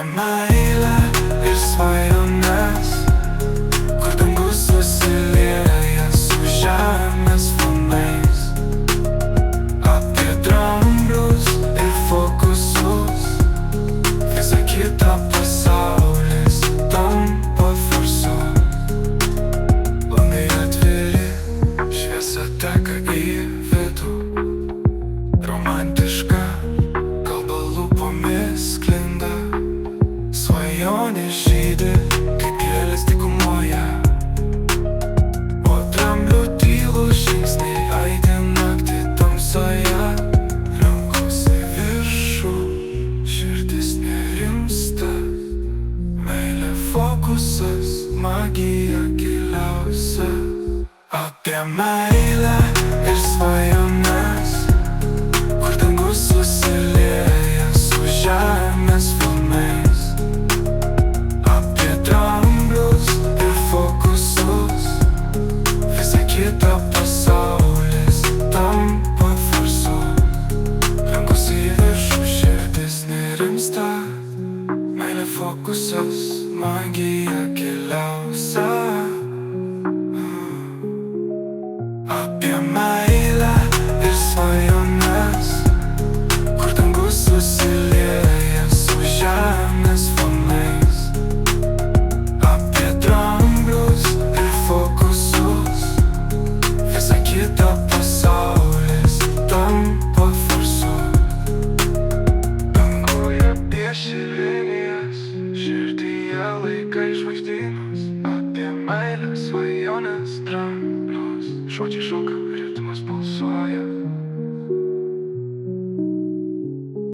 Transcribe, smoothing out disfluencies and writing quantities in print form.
meilę ir svajones, kur dangus susilieja su žemės falnais. Apie dramblius ir fokusus, visa kita pasaulis tampa farsu. Langai atviri, šviesa teka į vidų, romantiška kalba lūpomis sklinda. Svajonė žydi kaip gėlės dykumoje, o dramblių tylūs žingsniai aidi naktį tamsoje. Rankos į viršų, širdis nerimsta, meilė fokusas, magija giliausia. Apie meilę ir svajones, kur dangus susilieja su žemės falnais. Apie dramblius ir fokusus, visa kita pasaulis tampa farsu. Rankos į viršų, širdis nerimsta, meilė fokusas, magija giliausia. Apie meilę ir svajones, kur dangus susilieja su žemės falnais. Apie dramblius ir fokusus, visa kita pasaulis tampa farsu. Danguje pieši linijas, širdyje laikai žvaigždynus. Apie meilę, svajones, dramblius, žodžiai šoka